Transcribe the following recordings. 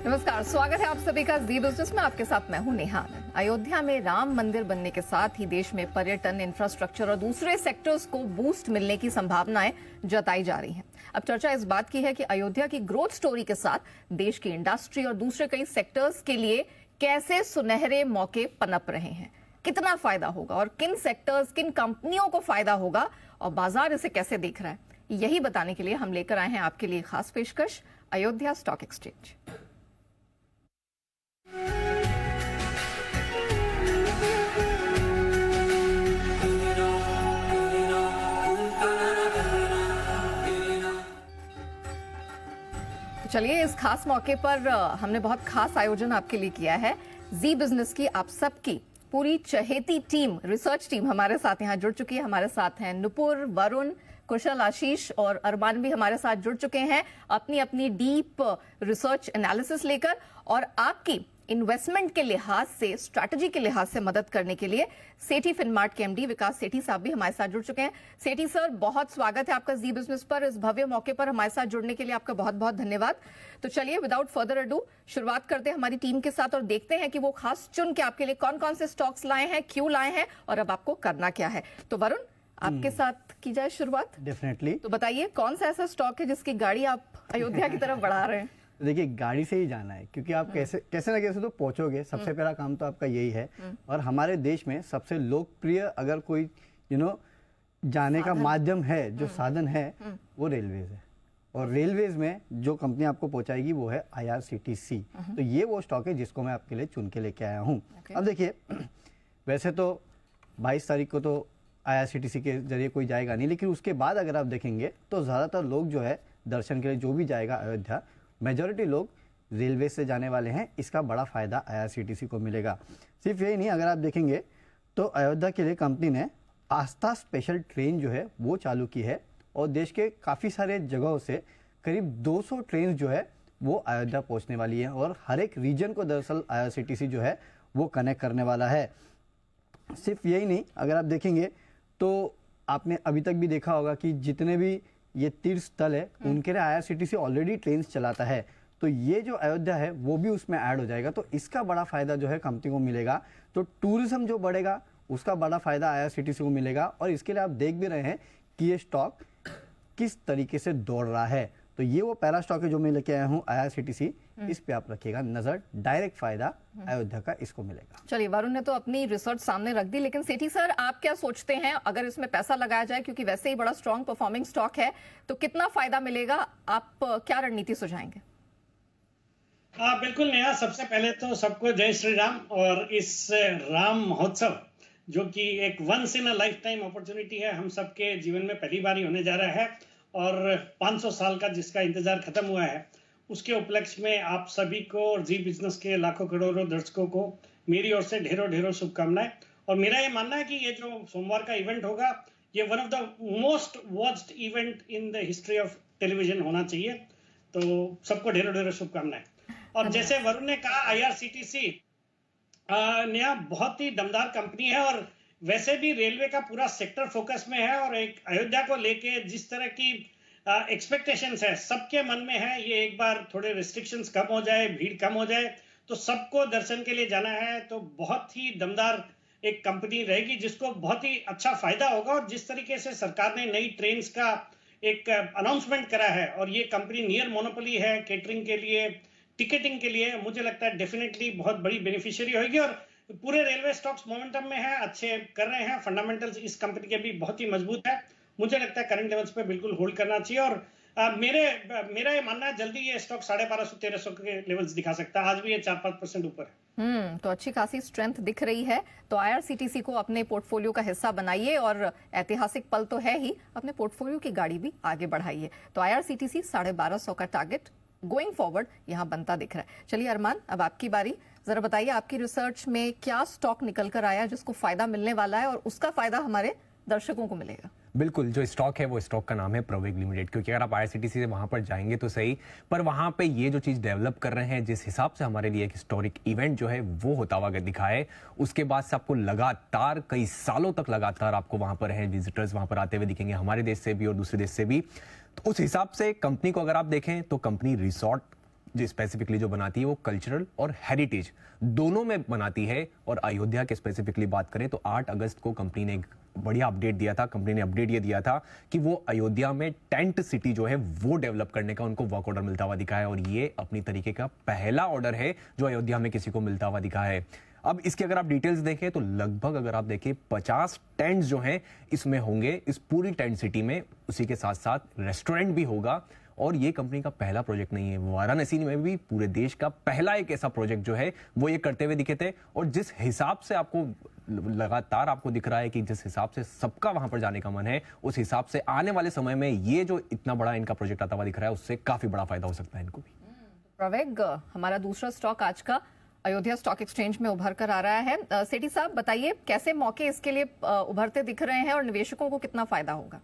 नमस्कार, स्वागत है आप सभी का जी बिजनेस में। आपके साथ मैं हूं नेहा आनंद। अयोध्या में राम मंदिर बनने के साथ ही देश में पर्यटन, इंफ्रास्ट्रक्चर और दूसरे सेक्टर्स को बूस्ट मिलने की संभावनाएं जताई जा रही हैं। अब चर्चा इस बात की है कि अयोध्या की ग्रोथ स्टोरी के साथ देश की इंडस्ट्री और दूसरे कई सेक्टर्स के लिए कैसे सुनहरे मौके पनप रहे हैं, कितना फायदा होगा और किन सेक्टर्स, किन कंपनियों को फायदा होगा और बाजार इसे कैसे देख रहा है, यही बताने के लिए हम लेकर आए हैं आपके लिए खास पेशकश अयोध्या स्टॉक एक्सचेंज। चलिए, इस खास मौके पर हमने बहुत खास आयोजन आपके लिए किया है। जी बिजनेस की आप सबकी पूरी चहेती टीम, रिसर्च टीम हमारे साथ यहाँ जुड़ चुकी है। हमारे साथ हैं नुपुर, वरुण, कुशल, आशीष और अरमान भी हमारे साथ जुड़ चुके हैं अपनी अपनी डीप रिसर्च एनालिसिस लेकर और आपकी इन्वेस्टमेंट के लिहाज से, स्ट्रैटेजी के लिहाज से मदद करने के लिए सेठी फिनमार्ट के एमडी विकास सेठी साहब भी हमारे साथ जुड़ चुके हैं। सेठी सर, बहुत स्वागत है आपका जी बिजनेस पर। इस भव्य मौके पर हमारे साथ जुड़ने के लिए आपका बहुत बहुत धन्यवाद। तो चलिए, विदाउट फर्दर अडू शुरुआत करते हैं हमारी टीम के साथ और देखते हैं कि वो खास चुन के आपके लिए कौन कौन से स्टॉक्स लाए हैं, क्यों लाए हैं और अब आपको करना क्या है। तो वरुण, आपके साथ की जाए शुरुआत। डेफिनेटली। तो बताइए, कौन सा ऐसा स्टॉक है जिसकी गाड़ी आप अयोध्या की तरफ बढ़ा रहे हैं? देखिए, गाड़ी से ही जाना है क्योंकि आप कैसे ना कैसे तो पहुंचोगे। सबसे पहला काम तो आपका यही है। और हमारे देश में सबसे लोकप्रिय अगर कोई जाने का माध्यम है, जो साधन है, वो रेलवेज है। और रेलवेज में जो कंपनी आपको पहुंचाएगी वो है IRCTC। तो ये वो स्टॉक है जिसको मैं आपके लिए चुन के लेके आया हूँ। अब देखिए, वैसे तो 22 तारीख को तो IRCTC के जरिए कोई जाएगा नहीं, लेकिन उसके बाद अगर आप देखेंगे तो ज़्यादातर लोग जो है दर्शन के लिए जो भी जाएगा अयोध्या, मेजॉरिटी लोग रेलवे से जाने वाले हैं। इसका बड़ा फायदा IRCTC को मिलेगा। सिर्फ यही नहीं, अगर आप देखेंगे तो अयोध्या के लिए कंपनी ने आस्था स्पेशल ट्रेन जो है वो चालू की है और देश के काफ़ी सारे जगहों से करीब 200 ट्रेन जो है वो अयोध्या पहुंचने वाली है और हर एक रीजन को दरअसल IRCTC जो है वो कनेक्ट करने वाला है। सिर्फ यही नहीं, अगर आप देखेंगे तो आपने अभी तक भी देखा होगा कि जितने भी ये तीर्थ स्थल है उनके लिए IRCTC ऑलरेडी ट्रेन चलाता है। तो ये जो अयोध्या है वो भी उसमें ऐड हो जाएगा। तो इसका बड़ा फायदा जो है कंपनी को मिलेगा। तो टूरिज्म जो बढ़ेगा उसका बड़ा फायदा IRCTC को मिलेगा। और इसके लिए आप देख भी रहे हैं कि ये स्टॉक किस तरीके से दौड़ रहा है। तो ये वो पहला स्टॉक है जो मैं लेके आया हूँ IRCTC। इस पे आप रखिएगा नजर, डायरेक्ट फायदा अयोध्या का इसको मिलेगा। चलिए, वरुण ने तो अपनी रिसर्च सामने रख दी, लेकिन सेठी सर, आप क्या सोचते हैं अगर इसमें पैसा लगाया जाए, क्योंकि वैसे ही बड़ा स्ट्रॉन्ग परफॉर्मिंग स्टॉक है, तो कितना फायदा मिलेगा? आप क्या रणनीति सुझाएंगे? बिल्कुल नेहा, सबसे पहले तो सबको जय श्री राम। और इस राम महोत्सव जो कि एक once in a lifetime opportunity है, हम सबके जीवन में पहली बार ही होने जा रहा है और 500 साल का जिसका इंतजार खत्म हुआ है, उसके उपलक्ष्य में आप सभी को और जी बिजनेस के लाखों करोड़ों दर्शकों को मेरी ओर से ढेरों ढेरों शुभकामनाएं। और मेरा ये मानना है कि ये जो सोमवार का इवेंट होगा, ये one of the most watched event in the history of television होना चाहिए। तो सबको ढेरों ढेरों शुभकामनाएं। और जैसे वरुण ने कहा, IRCTC नया बहुत ही दमदार कंपनी है और वैसे भी रेलवे का पूरा सेक्टर फोकस में है। और एक अयोध्या को लेके जिस तरह की एक्सपेक्टेशंस है सबके मन में है, ये एक बार थोड़े रिस्ट्रिक्शंस कम हो जाए, भीड़ कम हो जाए तो सबको दर्शन के लिए जाना है। तो बहुत ही दमदार एक कंपनी रहेगी जिसको बहुत ही अच्छा फायदा होगा। और जिस तरीके से सरकार ने नई ट्रेन्स का एक अनाउंसमेंट करा है और ये कंपनी नियर मोनोपोली है केटरिंग के लिए, टिकटिंग के लिए, मुझे लगता है डेफिनेटली बहुत बड़ी बेनिफिशियरी होगी। और पूरे रेलवे स्टॉक्स मोमेंटम में है, अच्छे कर रहे हैं। फंडामेंटल्स इस कंपनी के भी बहुत ही मजबूत है। मुझे लगता है करंट लेवल्स पे बिल्कुल होल्ड करना चाहिए। और मेरा ये मानना है जल्दी ये स्टॉक 1250-1300 के लेवल्स दिखा सकता है। आज भी ये 4-5% ऊपर है। तो अच्छी खासी स्ट्रेंथ दिख रही है। तो IRCTC को अपने पोर्टफोलियो का हिस्सा बनाइए और ऐतिहासिक पल तो है ही, अपने पोर्टफोलियो की गाड़ी भी आगे बढ़ाइए। तो IRCTC 1250 का टारगेट गोइंग फॉरवर्ड यहाँ बनता दिख रहा है। चलिए अरमान, अब आपकी बारी। जरा बताइए, आपकी रिसर्च में क्या स्टॉक निकल कर आया जिसको फायदा मिलने वाला है और उसका फायदा हमारे दर्शकों को मिलेगा? बिल्कुल, जो स्टॉक है वो स्टॉक का नाम है प्रवेग लिमिटेड। क्योंकि अगर आप IRCTC से वहां पर जाएंगे तो सही, पर वहां पे ये जो चीज डेवलप कर रहे हैं, जिस हिसाब से हमारे लिए एक हिस्टोरिक इवेंट जो है वो होता हुआ दिखा है, उसके बाद से आपको लगातार कई सालों तक लगातार आपको वहां पर है विजिटर्स वहां पर आते हुए दिखेंगे, हमारे देश से भी और दूसरे देश से भी। तो उस हिसाब से कंपनी को अगर आप देखें तो कंपनी रिसोर्ट जो स्पेसिफिकली जो बनाती है वो कल्चरल और हेरिटेज दोनों में बनाती है। और अयोध्या के स्पेसिफिकली बात करें तो 8 अगस्त को कंपनी ने एक बढ़िया अपडेट दिया था। कंपनी ने अपडेट ये दिया था कि वो अयोध्या में टेंट सिटी जो है वो डेवलप करने का उनको वर्क ऑर्डर मिलता हुआ दिखा है, और ये अपनी तरीके का पहला ऑर्डर है जो अयोध्या में किसी को मिलता हुआ दिखा है। अब इसके अगर आप डिटेल्स देखें तो लगभग अगर आप देखें 50 टेंट्स जो हैं इसमें होंगे इस पूरी टेंट सिटी में। उसी के साथ साथ रेस्टोरेंट भी होगा। और ये कंपनी का पहला प्रोजेक्ट नहीं है, वाराणसी में भी पूरे देश का पहला एक ऐसा प्रोजेक्ट जो है वो ये करते हुए दिखे थे। और जिस हिसाब से आपको लगातार आपको दिख रहा है कि जिस हिसाब से सबका वहां पर जाने का मन है, उस हिसाब से आने वाले समय में ये जो इतना बड़ा इनका प्रोजेक्ट आता हुआ दिख रहा है उससे काफी बड़ा फायदा हो सकता है इनको भी। प्रवेग, हमारा दूसरा स्टॉक आज का अयोध्या स्टॉक एक्सचेंज में उभर कर आ रहा है। सेठी साहब बताइए कैसे मौके इसके लिए उभरते दिख रहे हैं और निवेशकों को कितना फायदा होगा?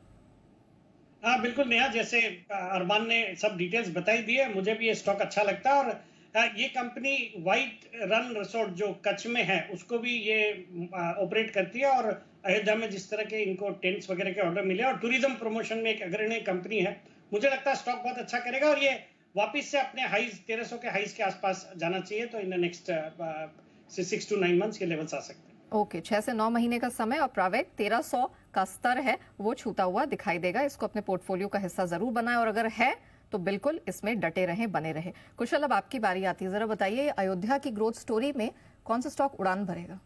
हाँ बिल्कुल नेहा, जैसे अरमान ने सब डिटेल्स बताई दी है, मुझे भी ये स्टॉक अच्छा लगता है। और ये कंपनी व्हाइट रन रिसोर्ट जो कच्छ में है उसको भी ये ऑपरेट करती है। और अयोध्या में जिस तरह के इनको टेंट्स वगैरह के ऑर्डर मिले और टूरिज्म प्रमोशन में एक अग्रणी कंपनी है, मुझे लगता है स्टॉक बहुत अच्छा करेगा। और ये वापिस से अपने हाइज 1300 के हाइज के आसपास जाना चाहिए, तो in the next 6 to 9 months के लेवल्स आ सकते हैं। ओके, 6 से 9 महीने का समय और प्रावेग 1300 का स्तर है वो छूता हुआ दिखाई देगा। इसको अपने पोर्टफोलियो का हिस्सा जरूर बनाएं और अगर है तो बिल्कुल इसमें डटे रहें, बने रहे। कुशल, अब आपकी बारी आती है, जरा बताइए अयोध्या की ग्रोथ स्टोरी में कौन सा स्टॉक उड़ान भरेगा?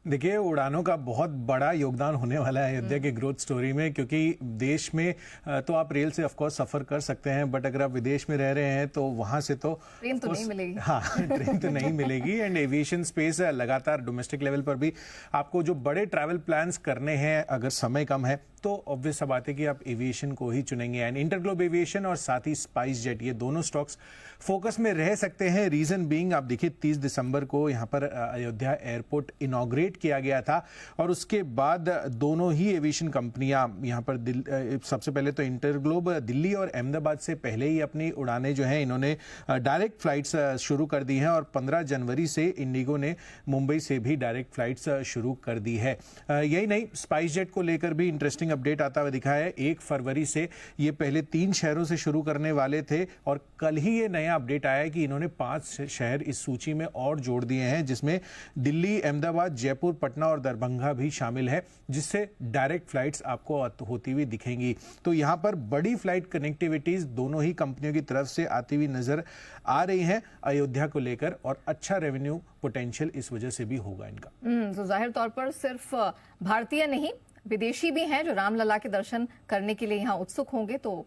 देखिए, उड़ानों का बहुत बड़ा योगदान होने वाला है अयोध्या के ग्रोथ स्टोरी में, क्योंकि देश में तो आप रेल से ऑफ कोर्स सफर कर सकते हैं, बट अगर आप विदेश में रह रहे हैं तो वहां से तो ट्रेन तो नहीं मिलेगी। हाँ, ट्रेन तो नहीं मिलेगी। एंड एविएशन स्पेस लगातार डोमेस्टिक लेवल पर भी आपको जो बड़े ट्रैवल प्लान्स करने हैं, अगर समय कम है तो ऑब्वियस सा बात है कि आप एविएशन को ही चुनेंगे। एंड इंटरग्लोब एविएशन और साथ ही स्पाइस जेट, ये दोनों स्टॉक्स फोकस में रह सकते हैं। रीजन बीइंग, आप देखिए 30 दिसंबर को यहाँ पर अयोध्या एयरपोर्ट इनॉग्रेट किया गया था और उसके बाद दोनों ही एविएशन कंपनियां यहाँ पर सबसे पहले तो इंटरग्लोब दिल्ली और अहमदाबाद से पहले ही अपनी उड़ानें जो हैं इन्होंने डायरेक्ट फ्लाइट्स शुरू कर दी हैं। और 15 जनवरी से इंडिगो ने मुंबई से भी डायरेक्ट फ्लाइट्स शुरू कर दी है। यही नहीं, स्पाइस जेट को लेकर भी इंटरेस्टिंग अपडेट आता हुआ दिखा है। 1 फरवरी से ये पहले 3 शहरों से शुरू करने वाले थे और कल ही ये नया अपडेट आया है कि इन्होंने 5 शहर इस सूची में और जोड़ दिए हैं, जिसमें दिल्ली, अहमदाबाद, जयपुर, पटना और दरभंगा भी शामिल है, जिससे डायरेक्ट फ्लाइट्स आपको होती हुई दिखेंगी। तो यहां पर बड़ी फ्लाइट कनेक्टिविटीज दोनों ही कंपनियों की तरफ से आती हुई नजर आ रही हैं अयोध्या को लेकर, और अच्छा रेवेन्यू पोटेंशियल इस वजह से भी होगा इनका। तो जाहिर तौर पर सिर्फ भारतीय नहीं, विदेशी भी हैं जो रामलला के दर्शन करने के लिए यहाँ उत्सुक होंगे। तो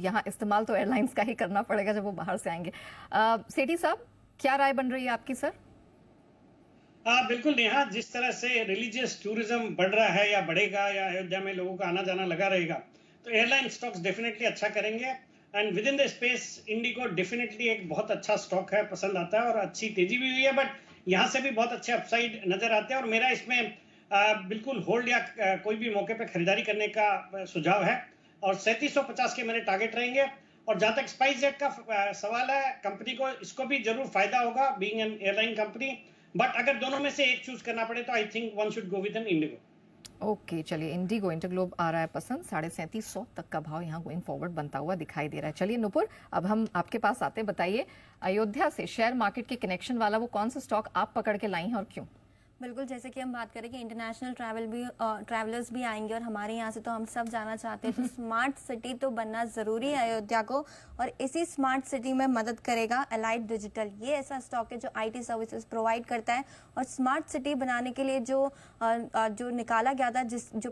यहाँ इस्तेमाल तो एयरलाइंस का ही करना पड़ेगा जब वो बाहर से आएंगे। सेठी साहब, क्या राय बन रही है आपकी सर? बिल्कुल नेहा, जिस तरह से रिलीजियस टूरिज्म बढ़ रहा है या बढ़ेगा या अयोध्या में लोगों का आना जाना लगा रहेगा, तो एयरलाइन स्टॉक्स डेफिनेटली अच्छा करेंगे। And with in the space Indigo definitely एक बहुत अच्छा स्टॉक है, पसंद आता है और अच्छी तेजी भी हुई है, बट यहाँ से भी बहुत अच्छे अपसाइड नजर आते हैं। और मेरा इसमें बिल्कुल होल्ड या कोई भी मौके पे खरीदारी करने का सुझाव है और 3750 के मेरे टारगेट रहेंगे। और जहां तक स्पाइस जेट का सवाल है, कंपनी को इसको भी जरूर फायदा होगा being an airline company, but अगर दोनों में से एक चूज करना पड़े तो I think one should go with an IndiGo. Okay, चलिए इंडिगो इंटरग्लोब आ रहा है पसंद। 3750 तक का भाव यहाँ गोइंग फॉरवर्ड बनता हुआ दिखाई दे रहा है। चलिए नुपुर, अब हम आपके पास आते हैं। बताइए अयोध्या से शेयर मार्केट के कनेक्शन वाला वो कौन सा स्टॉक आप पकड़ के लाई हैं और क्यों? बिल्कुल, जैसे कि हम बात करें कि इंटरनेशनल ट्रैवलर्स भी आएंगे और हमारे यहाँ से तो हम सब जाना चाहते हैं, तो स्मार्ट सिटी तो बनना ज़रूरी है अयोध्या को, और इसी स्मार्ट सिटी में मदद करेगा अलाइट डिजिटल। ये ऐसा स्टॉक है जो आईटी सर्विसेज प्रोवाइड करता है और स्मार्ट सिटी बनाने के लिए जो निकाला गया था, जो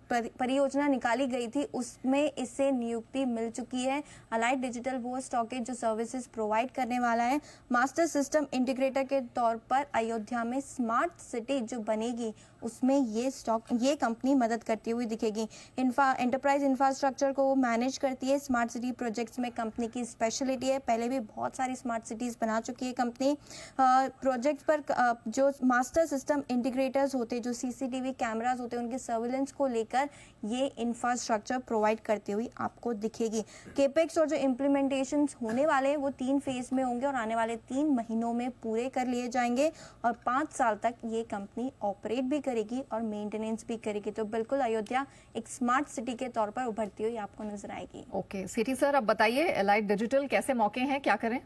परियोजना निकाली गई थी, उसमें इससे नियुक्ति मिल चुकी है। अलाइट डिजिटल वो स्टॉक है जो सर्विसेज प्रोवाइड करने वाला है। मास्टर सिस्टम इंटीग्रेटर के तौर पर अयोध्या में स्मार्ट सिटी जो बनेगी उसमें ये कंपनी मदद करती हुई दिखेगी। एंटरप्राइज इंफ्रास्ट्रक्चर को मैनेज करती है। स्मार्ट सिटी प्रोजेक्ट्स में कंपनी की स्पेशलिटी है, पहले भी बहुत सारी स्मार्ट सिटीज बना चुकी है कंपनी। प्रोजेक्ट पर जो मास्टर सिस्टम इंटीग्रेटर्स होते हैं, जो सीसीटीवी कैमरास होते हैं, उनके सर्विलेंस को लेकर ये इंफ्रास्ट्रक्चर प्रोवाइड करती हुई आपको दिखेगी। केपेक्स और जो इम्प्लीमेंटेशन होने वाले हैं वो 3 फेज में होंगे और आने वाले 3 महीनों में पूरे कर लिए जाएंगे और 5 साल तक ये कंपनी ऑपरेट भी करेगी और मेंटेनेंस भी करेगी। तो बिल्कुल अयोध्या एक स्मार्ट सिटी के तौर पर उभरती हुई आपको नजर आएगी। ओके सिटी सर, अब बताइए एलाइट डिजिटल कैसे मौके हैं, क्या करें?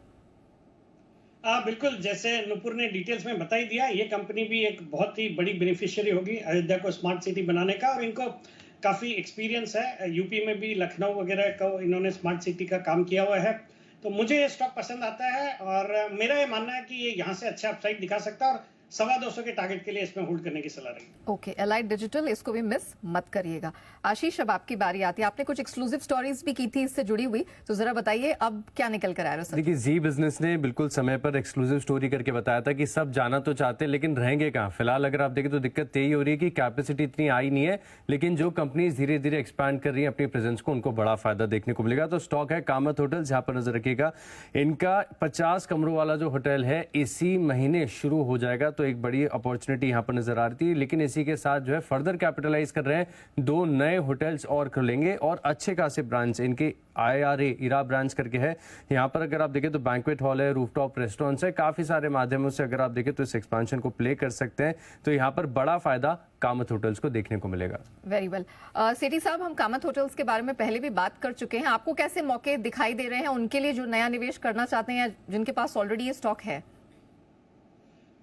बिल्कुल, जैसे नुपुर ने डिटेल्स में बता ही दिया, ये कंपनी भी एक बहुत ही बड़ी बेनिफिशियरी होगी अयोध्या को स्मार्ट सिटी बनाने का, और इनको काफ़ी एक्सपीरियंस है। यूपी में भी लखनऊ वगैरह का इन्होंने स्मार्ट सिटी का काम किया हुआ है। तो मुझे ये स्टॉक पसंद आता है और मेरा ये मानना है कि ये यहाँ से अच्छा अपसाइड दिखा सकता है और 225 के टारगेट के लिए इसमें होल्ड करने की सलाह रही। ओके एलाइट डिजिटल, इसको भी मिस मत करिएगा। आशीष, अब आपकी बारी आती है। आपने कुछ एक्सक्लूसिव स्टोरीज भी की थी इससे जुड़ी हुई, तो जरा बताइए अब क्या निकल कर आया सर? देखिए, जी बिजनेस ने बिल्कुल समय पर एक्सक्लूसिव स्टोरी करके बताया था कि सब जाना तो चाहते हैं लेकिन रहेंगे कहाँ। फिलहाल अगर आप देखें तो दिक्कत यही हो रही है कि कैपेसिटी इतनी आई नहीं है, लेकिन जो कंपनीज धीरे धीरे एक्सपैंड कर रही है अपनी प्रेजेंस को, उनको बड़ा फायदा देखने को मिलेगा। तो स्टॉक है कामत होटल्स, यहाँ पर नजर रखिएगा। इनका 50 कमरों वाला जो होटल है इसी महीने शुरू हो जाएगा, तो एक बड़ी अपॉर्चुनिटी यहाँ पर नजर आ रही थी। लेकिन इसी के साथ जो है फर्दर कैपिटलाइज कर रहे हैं, 2 नए होटल्स और खोलेंगे और अच्छे खासे ब्रांच इनके IRA इरा ब्रांच करके है। यहाँ पर अगर आप देखें तो बैंक्वेट हॉल है, रूफटॉप रेस्टोरेंट्स है, काफी सारे माध्यमों से अगर आप देखें तो इस एक्सपेंशन को प्ले कर सकते हैं। तो यहाँ पर बड़ा फायदा कामत होटल्स को देखने को मिलेगा। वेरी वेल सिटी साहब, हम कामत होटल्स के बारे में पहले भी बात कर चुके हैं। आपको कैसे मौके दिखाई दे रहे हैं उनके लिए जो नया निवेश करना चाहते हैं या जिनके पास ऑलरेडी ये स्टॉक है?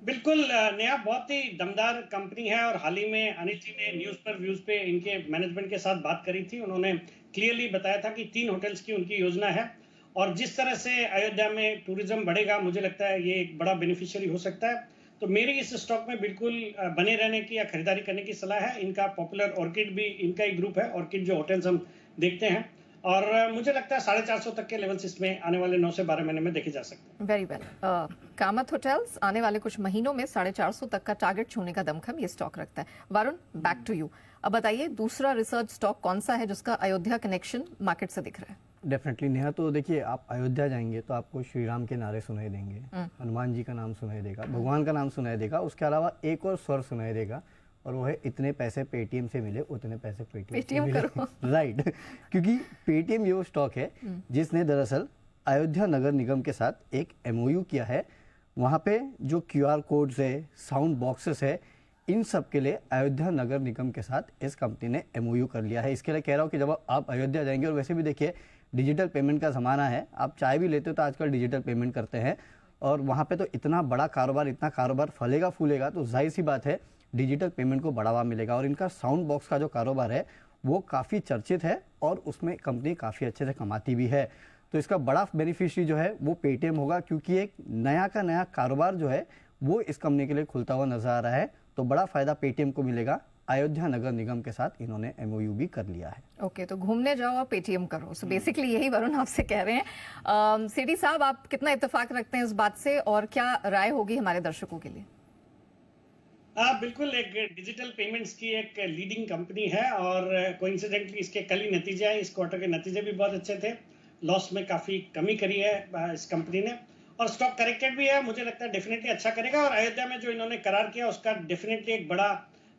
बिल्कुल, नया बहुत ही दमदार कंपनी है और हाल ही में अनिल जी ने न्यूज पर व्यूज पे इनके मैनेजमेंट के साथ बात करी थी। उन्होंने क्लियरली बताया था कि 3 होटल्स की उनकी योजना है और जिस तरह से अयोध्या में टूरिज्म बढ़ेगा, मुझे लगता है ये एक बड़ा बेनिफिशियरी हो सकता है। तो मेरी इस स्टॉक में बिल्कुल बने रहने की या खरीदारी करने की सलाह है। इनका पॉपुलर ऑर्किड भी इनका ही ग्रुप है, ऑर्किड जो होटल्स हम देखते हैं, और मुझे लगता है 450 तक के लेवल्स इसमें आने वाले 9 से 12 महीने में देखे जा सकते हैं। वेरी वेल कामत होटल्स आने वाले कुछ महीनों में 450 तक का टारगेट छूने का दमखम ये स्टॉक रखता है। Varun, back to you. अब बताइए दूसरा रिसर्च स्टॉक कौन सा है जिसका अयोध्या कनेक्शन मार्केट से दिख रहा है? डेफिनेटली नेहा, तो देखिए आप अयोध्या जाएंगे तो आपको श्री राम के नारे सुनाई देंगे, हनुमान जी का नाम सुनाई देगा, भगवान का नाम सुनाई देगा। उसके अलावा एक और स्वर सुनाई देगा और वो है इतने पैसे पेटीएम से मिले उतने पैसे पेटीएम करो। राइट क्योंकि पेटीएम ये वो स्टॉक है जिसने दरअसल अयोध्या नगर निगम के साथ एक MOU किया है। वहाँ पे जो QR कोड्स है, साउंड बॉक्सेस है, इन सब के लिए अयोध्या नगर निगम के साथ इस कंपनी ने MOU कर लिया है। इसके लिए कह रहा हूँ कि जब आप अयोध्या जाएंगे, और वैसे भी देखिए डिजिटल पेमेंट का ज़माना है, आप चाय भी लेते हो तो आजकल डिजिटल पेमेंट करते हैं, और वहाँ पे तो इतना बड़ा कारोबार, इतना कारोबार फलेगा फूलेगा, तो जाहिर सी बात है डिजिटल पेमेंट को बढ़ावा मिलेगा। और इनका साउंड बॉक्स का जो कारोबार है वो काफ़ी चर्चित है और उसमें कंपनी काफ़ी अच्छे से कमाती भी है। तो इसका बड़ा बेनिफिशियरी जो है वो पेटीएम होगा, क्योंकि एक नया का नया कारोबार जो है वो इस कंपनी के लिए खुलता हुआ नजर आ रहा है। तो बड़ा फायदा पेटीएम को मिलेगा। अयोध्या नगर निगम के साथ इन्होंने MOU भी कर लिया है। ओके तो घूमने जाओ और पेटीएम करो। सो बेसिकली यही वरुण आपसे कह रहे हैं। सिटी साहब, आप कितना इत्तेफाक रखते हैं इस बात से और क्या राय होगी हमारे दर्शकों के लिए? बिल्कुल, एक डिजिटल पेमेंट्स की एक लीडिंग कंपनी है और कोइंसिडेंटली इसके कल ही नतीजे आए। इस क्वार्टर के नतीजे भी बहुत अच्छे थे, लॉस में काफ़ी कमी करी है इस कंपनी ने, और स्टॉक करेक्टेड भी है। मुझे लगता है डेफिनेटली अच्छा करेगा और अयोध्या में जो इन्होंने करार किया उसका डेफिनेटली एक बड़ा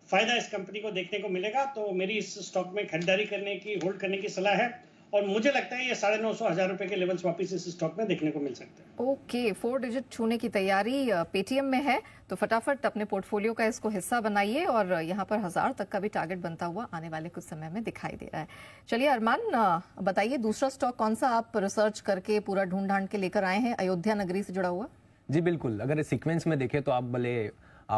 फायदा इस कंपनी को देखने को मिलेगा। तो मेरी इस स्टॉक में खरीदारी करने की, होल्ड करने की सलाह है और मुझे लगता है ये 950,000 रुपए के लेवल्स वापस इस स्टॉक में देखने को मिल सकते हैं। ओके 4 डिजिट छूने की तैयारी पेटीएम में है, तो फटाफट अपने पोर्टफोलियो का इसको हिस्सा बनाइए और यहाँ पर 1000 तक का भी टारगेट बनता हुआ आने वाले कुछ समय में दिखाई दे रहा है। चलिए अरमान, बताइए दूसरा स्टॉक कौन सा आप रिसर्च करके पूरा ढूंढ ढांड के लेकर आए हैं अयोध्या नगरी से जुड़ा हुआ? जी बिल्कुल, अगर इस सीक्वेंस में देखें तो आप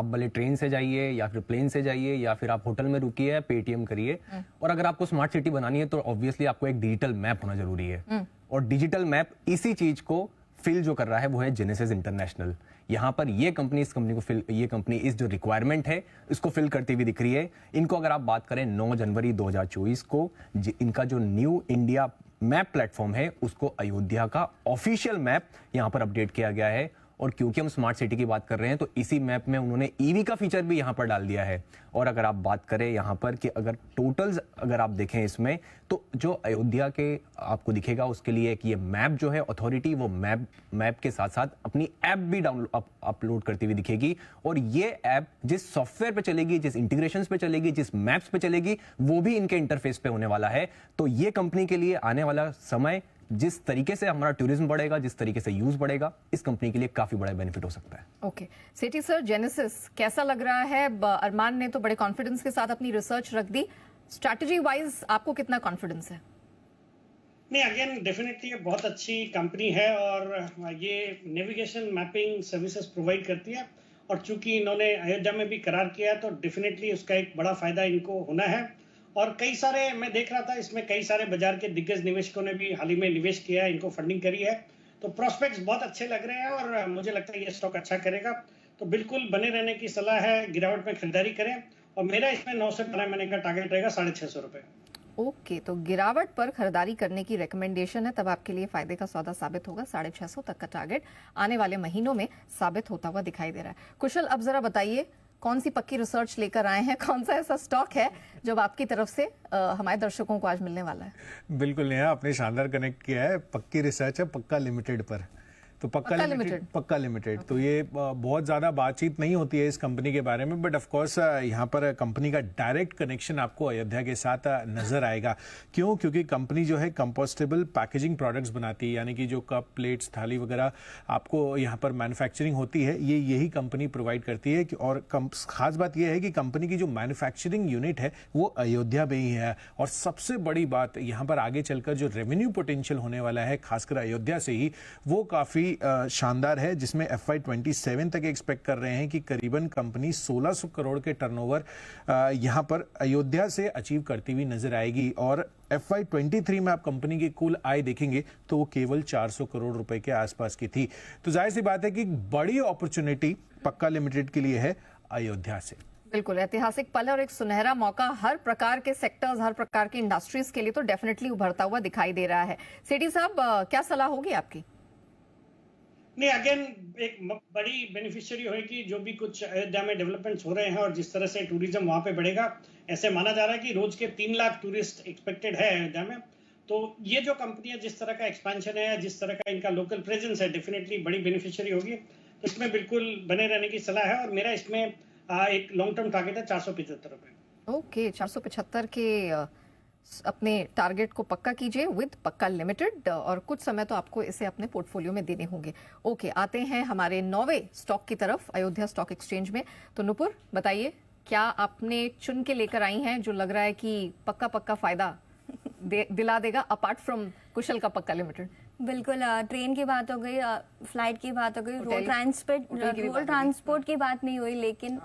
भले ट्रेन से जाइए या फिर प्लेन से जाइए या फिर आप होटल में रुकिए, पेटीएम करिए। और अगर आपको स्मार्ट सिटी बनानी है तो ऑब्वियसली आपको एक डिजिटल मैप होना जरूरी है, और डिजिटल मैप इसी चीज को फिल जो कर रहा है वो है जेनेसिस इंटरनेशनल। यहाँ पर ये कंपनी इस जो रिक्वायरमेंट है इसको फिल करती हुई दिख रही है। इनको अगर आप बात करें 9 जनवरी 2024 को इनका जो न्यू इंडिया मैप प्लेटफॉर्म है उसको अयोध्या का ऑफिशियल मैप यहाँ पर अपडेट किया गया है। और क्योंकि हम स्मार्ट सिटी की बात कर रहे हैं तो इसी मैप में उन्होंने ईवी का फीचर भी यहाँ पर डाल दिया है। और अगर आप बात करें यहाँ पर कि अगर टोटल्स अगर आप देखें इसमें तो जो अयोध्या के आपको दिखेगा उसके लिए कि ये मैप जो है अथॉरिटी वो मैप के साथ साथ अपनी ऐप भी अपलोड करती हुई दिखेगी। और ये ऐप जिस सॉफ्टवेयर पे चलेगी, जिस इंटीग्रेशंस पे चलेगी, जिस मैप्स पे चलेगी, वो भी इनके इंटरफेस पे होने वाला है। तो ये कंपनी के लिए आने वाला समय जिस तरीके से हमारा टूरिज्म बढ़ेगा, जिस तरीके से यूज बढ़ेगा, इस कंपनी के लिए काफी बड़ा बेनिफिट हो सकता है। ओके सेठी सर, जेनेसिस कैसा लग रहा है? अरमान ने तो बड़े कॉन्फिडेंस के साथ अपनी रिसर्च रख दी, स्ट्रैटेजी वाइज आपको कितना कॉन्फिडेंस है? नहीं, अगेन डेफिनेटली ये बहुत अच्छी कंपनी है और ये नेविगेशन मैपिंग सर्विसेज प्रोवाइड करती है, और चूंकि इन्होंने अयोध्या में भी करार किया है तो डेफिनेटली उसका एक बड़ा फायदा इनको होना है। और कई सारे, मैं देख रहा था इसमें कई सारे बाजार के दिग्गज निवेशकों ने भी हाल ही में निवेश किया है, इनको फंडिंग करी है, तो प्रोस्पेक्ट्स बहुत अच्छे लग रहे हैं और मुझे लगता है ये स्टॉक अच्छा करेगा। तो बिल्कुल बने रहने की सलाह है, गिरावट में खरीदारी करें, और मेरा इसमें 9 से 12 महीने का टारगेट रहेगा 650 रुपये। ओके तो गिरावट पर खरीदारी करने की रिकमेंडेशन है, तब आपके लिए फायदे का सौदा साबित होगा। 650 तक का टारगेट आने वाले महीनों में साबित होता हुआ दिखाई दे रहा है। कुशल, अब जरा बताइए कौन सी पक्की रिसर्च लेकर आए हैं, कौन सा ऐसा स्टॉक है जो आपकी तरफ से हमारे दर्शकों को आज मिलने वाला है? बिल्कुल नेहा, आपने शानदार कनेक्ट किया है। पक्की रिसर्च है पक्का लिमिटेड पर। तो पक्का लिमिटेड तो ये बहुत ज़्यादा बातचीत नहीं होती है इस कंपनी के बारे में, बट ऑफ कोर्स यहाँ पर कंपनी का डायरेक्ट कनेक्शन आपको अयोध्या के साथ नजर आएगा। क्यों? क्योंकि कंपनी जो है कंपोस्टेबल पैकेजिंग प्रोडक्ट्स बनाती है, यानी कि जो कप, प्लेट्स, थाली वगैरह आपको यहाँ पर मैन्युफैक्चरिंग होती है, ये यही कंपनी प्रोवाइड करती है। और खास बात यह है कि कंपनी की जो मैन्युफैक्चरिंग यूनिट है वो अयोध्या में ही है। और सबसे बड़ी बात यहाँ पर आगे चलकर जो रेवेन्यू पोटेंशियल होने वाला है खासकर अयोध्या से ही, वो काफ़ी शानदार है, जिसमें FY27 तक एक्सपेक्ट कर रहे हैं कि करीबन कंपनी 1600 करोड़ के टर्नओवर यहां पर अयोध्या से अचीव करती हुई नजर आएगी। और FY23 में आप कंपनी की कुल आय देखेंगे तो वो केवल 400 करोड़ रुपए के आसपास की थी। तो जाहिर सी बात है कि बड़ी अपॉर्चुनिटी पक्का लिमिटेड के लिए है अयोध्या से। बिल्कुल ऐतिहासिक पल और एक सुनहरा मौका हर प्रकार के सेक्टर्स, हर प्रकार की इंडस्ट्रीज के लिए तो डेफिनेटली उभरता हुआ दिखाई दे रहा है। सेठी साहब, क्या सलाह होगी आपकी? नहीं, अगेन एक बड़ी बेनिफिशियरी होगी जो भी कुछ अयोध्या में डेवलपमेंट्स हो रहे हैं और जिस तरह से टूरिज्म वहां पे बढ़ेगा। ऐसे माना जा रहा है कि रोज के 3 लाख टूरिस्ट एक्सपेक्टेड है अयोध्या में। तो ये जो कंपनी है, जिस तरह का एक्सपेंशन है, जिस तरह का इनका लोकल प्रेजेंस है, डेफिनेटली बड़ी बेनिफिशियरी होगी। तो इसमें बिल्कुल बने रहने की सलाह है और मेरा इसमें एक लॉन्ग टर्म टारगेट है 475 रुपए। ओके 475 के अपने टारगेट को पक्का कीजिए विद पक्का लिमिटेड, और कुछ समय तो आपको इसे अपने पोर्टफोलियो में देने होंगे। ओके, आते हैं हमारे 9वें स्टॉक की तरफ, अयोध्या स्टॉक एक्सचेंज में। तो नुपुर बताइए, क्या आपने चुन के लेकर आई हैं जो लग रहा है कि पक्का फायदा दिला देगा अपार्ट फ्रॉम कुशल का पक्का लिमिटेड? बिल्कुल, ट्रेन की बात हो गई, फ्लाइट की बात हो गई, रोड ट्रांसपोर्ट की बात नहीं हुई, लेकिन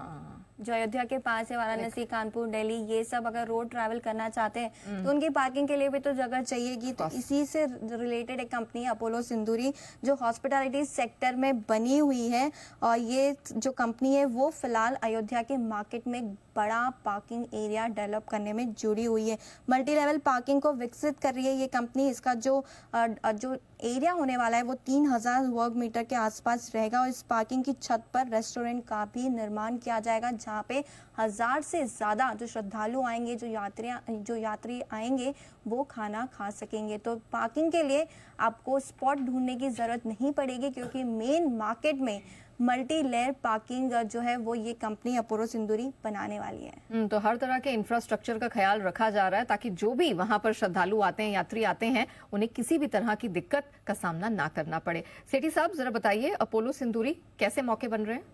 जो अयोध्या के पास है, वाराणसी, कानपुर, दिल्ली, ये सब अगर रोड ट्रैवल करना चाहते हैं तो उनकी पार्किंग के लिए भी तो जगह चाहिएगी। तो इसी से रिलेटेड एक कंपनी है अपोलो सिंदूरी, जो हॉस्पिटैलिटी सेक्टर में बनी हुई है। और ये जो कंपनी है वो फिलहाल अयोध्या के मार्केट में बड़ा पार्किंग एरिया डेवलप करने में जुड़ी हुई है। मल्टी लेवल पार्किंग को विकसित कर रही है ये कंपनी। इसका जो एरिया होने वाला है वो 3000 वर्ग मीटर के आसपास रहेगा और इस पार्किंग की छत पर रेस्टोरेंट का भी निर्माण किया जाएगा, जहाँ पे 1000 से ज़्यादा जो श्रद्धालु आएंगे, जो यात्री आएंगे, वो खाना खा सकेंगे। तो पार्किंग के लिए आपको स्पॉट ढूंढने की ज़रूरत नहीं पड़ेगी, क्योंकि मेन मार्केट में मल्टी लेयर पार्किंग जो है वो ये कंपनी अपोलो सिंदूरी बनाने वाली है। तो हर तरह के इंफ्रास्ट्रक्चर का ख्याल रखा जा रहा है ताकि जो भी वहां पर श्रद्धालु आते हैं, यात्री आते हैं, उन्हें किसी भी तरह की दिक्कत का सामना ना करना पड़े। सेठी साहब जरा बताइए, अपोलो सिंदूरी कैसे मौके बन रहे हैं?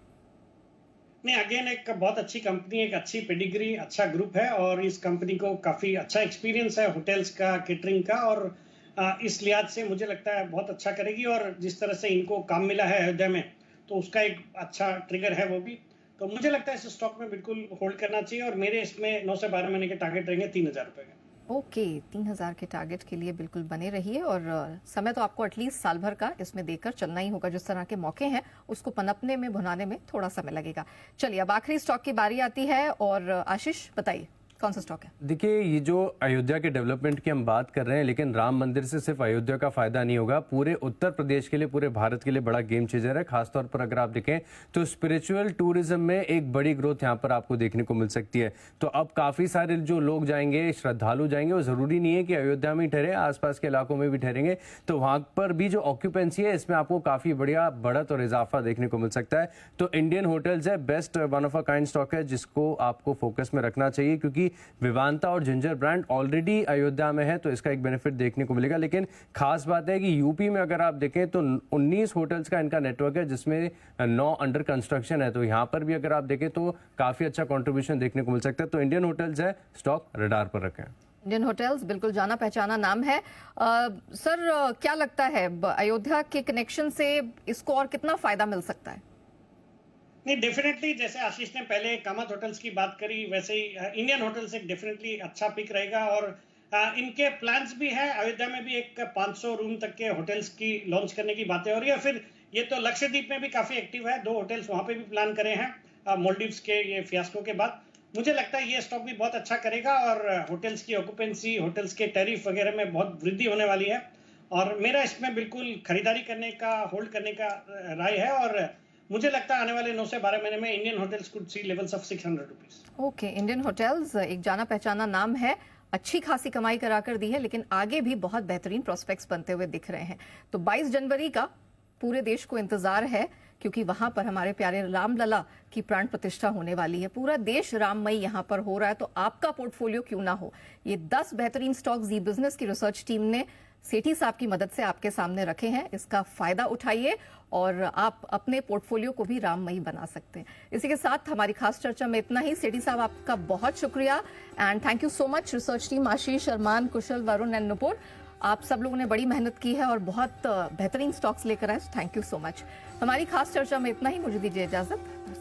नहीं, अगेन एक बहुत अच्छी कंपनी, एक अच्छी पेडिग्री, अच्छा ग्रुप है और इस कंपनी को काफी अच्छा एक्सपीरियंस है होटल्स का, केटरिंग का, और इस लिहाज से मुझे लगता है बहुत अच्छा करेगी। और जिस तरह से इनको काम मिला है अयोध्या में, तो उसका एक अच्छा ट्रिगर है वो भी। तो मुझे लगता है इस स्टॉक में बिल्कुल होल्ड करना चाहिए और मेरे इसमें 9 से 12 महीने के टारगेट रहेंगे 3000 रुपए के। ओके, 3000 के टारगेट के लिए बिल्कुल बने रहिए और समय तो आपको एटलीस्ट साल भर का इसमें देकर चलना ही होगा। जिस तरह के मौके हैं उसको पनपने में, भुनाने में थोड़ा समय लगेगा। चलिए, अब आखिरी स्टॉक की बारी आती है और आशीष बताइए कौन सा स्टॉक है? देखिए, ये जो अयोध्या के डेवलपमेंट की हम बात कर रहे हैं, लेकिन राम मंदिर से सिर्फ अयोध्या का फायदा नहीं होगा, पूरे उत्तर प्रदेश के लिए, पूरे भारत के लिए बड़ा गेम चेंजर है। खासतौर पर अगर आप देखें तो स्पिरिचुअल टूरिज्म में एक बड़ी ग्रोथ यहाँ पर आपको देखने को मिल सकती है। तो अब काफी सारे जो लोग जाएंगे, श्रद्धालु जाएंगे, वो जरूरी नहीं है कि अयोध्या में ही ठहरे, आसपास के इलाकों में भी ठहरेंगे। तो वहां पर भी जो ऑक्यूपेंसी है, इसमें आपको काफी बढ़िया बढ़त और इजाफा देखने को मिल सकता है। तो इंडियन होटल्स है best one of a kind stock है, जिसको आपको फोकस में रखना चाहिए, क्योंकि क्योंकि विवांता और जिंजर ब्रांड ऑलरेडी अयोध्या में है, तो इसका एक बेनिफिट देखने को मिलेगा। लेकिन खास बात है कि यूपी में अगर आप देखें तो 19 होटल्स का इनका नेटवर्क है, जिसमें 9 अंडर कंस्ट्रक्शन है। तो यहाँ पर भी अगर आप देखें तो काफी अच्छा कंट्रीब्यूशन देखने को मिल सकता है। तो इंडियन होटल्स है, स्टॉक रडार पर रखें। इंडियन होटल्स बिल्कुल जाना पहचाना नाम है। सर, क्या लगता है अयोध्या के कनेक्शन से इसको और कितना फायदा मिल सकता है? नहीं, डेफिनेटली जैसे आशीष ने पहले कामत होटल्स की बात करी, वैसे ही इंडियन होटल्स एक डेफिनेटली अच्छा पिक रहेगा। और इनके प्लान्स भी है, अयोध्या में भी एक 500 रूम तक के होटल्स की लॉन्च करने की बातें हो रही है। फिर ये तो लक्षद्वीप में भी काफी एक्टिव है, 2 होटल्स वहां पे भी प्लान करे हैं मोल्डिव्स के ये फियास्को के बाद। मुझे लगता है ये स्टॉक भी बहुत अच्छा करेगा और होटल्स की ऑक्यूपेंसी, होटल्स के टैरिफ वगैरह में बहुत वृद्धि होने वाली है। और मेरा इसमें बिल्कुल खरीदारी करने का, होल्ड करने का राय है। और मुझे लगता है आने वाले 9 से 12 महीने में Indian hotels could see levels of 600 rupees. Okay, Indian hotels एक जाना पहचाना नाम है, अच्छी खासी कमाई करा कर दी है, लेकिन आगे भी बहुत बेहतरीन प्रोस्पेक्ट्स बनते हुए दिख रहे हैं। तो 22 जनवरी का पूरे देश को इंतजार है, क्योंकि वहां पर हमारे प्यारे रामलला की प्राण प्रतिष्ठा होने वाली है। पूरा देश राममयी यहां पर हो रहा है, तो आपका पोर्टफोलियो क्यों ना हो। ये 10 बेहतरीन स्टॉक जी बिजनेस की रिसर्च टीम ने सेठी साहब की मदद से आपके सामने रखे हैं। इसका फायदा उठाइए और आप अपने पोर्टफोलियो को भी राममयी बना सकते हैं। इसी के साथ हमारी खास चर्चा में इतना ही। सेठी साहब, आपका बहुत शुक्रिया and thank you so much. Research team Ashish, Arman, Kushal, Varun and Nupur, आप सब लोगों ने बड़ी मेहनत की है और बहुत बेहतरीन स्टॉक्स लेकर आए। Thank you so much. हमारी खास चर्चा में इतना ही। मुझे दीजिए इजाजत।